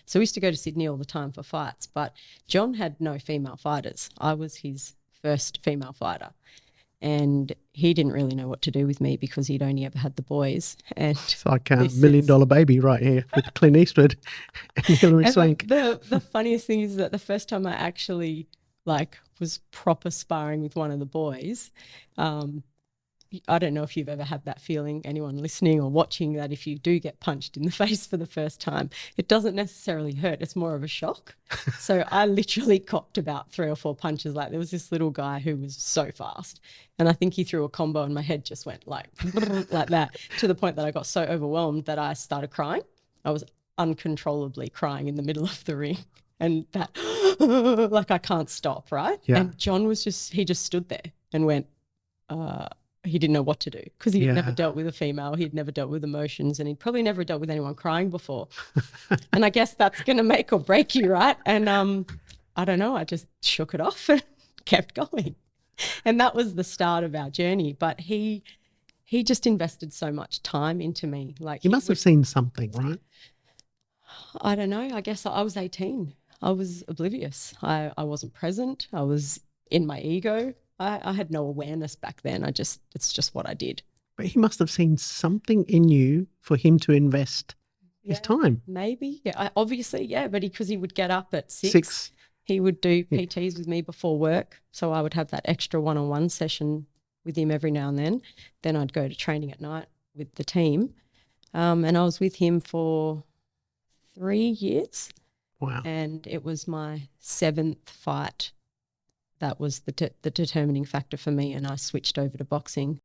So we used to go to Sydney all the time for fights, but John had no female fighters. I was his first female fighter. And he didn't really know what to do with me because he'd only ever had the boys. And it's like a $1 million baby right here with Clint Eastwood and Hilary Swank. The funniest thing is that the first time I actually was proper sparring with one of the boys, I don't know if you've ever had that feeling, anyone listening or watching, that if you do get punched in the face for the first time, it doesn't necessarily hurt. It's more of a shock. So I literally copped about 3 or 4 punches. Like, there was this little guy who was so fast, and I think he threw a combo and my head just went like that, to the point that I got so overwhelmed that I started crying. I was uncontrollably crying in the middle of the ring, and that like I can't stop, right? Yeah. And John was he just stood there and went, he didn't know what to do because he had never dealt with a female. He'd never dealt with emotions, and he'd probably never dealt with anyone crying before. And I guess that's going to make or break you, right? And I don't know, I just shook it off and kept going. And that was the start of our journey. But he just invested so much time into me. Like, he must have seen something, right? I don't know. I guess I was 18. I was oblivious. I wasn't present. I was in my ego. I had no awareness back then. It's just what I did. But he must have seen something in you for him to invest his time. Maybe. Yeah, obviously, yeah. But because he would get up at 6. He would do PTs with me before work. So I would have that extra one-on-one session with him every now and then. Then I'd go to training at night with the team. And I was with him for 3 years. Wow. And it was my 7th fight that was the determining factor for me, and I switched over to boxing.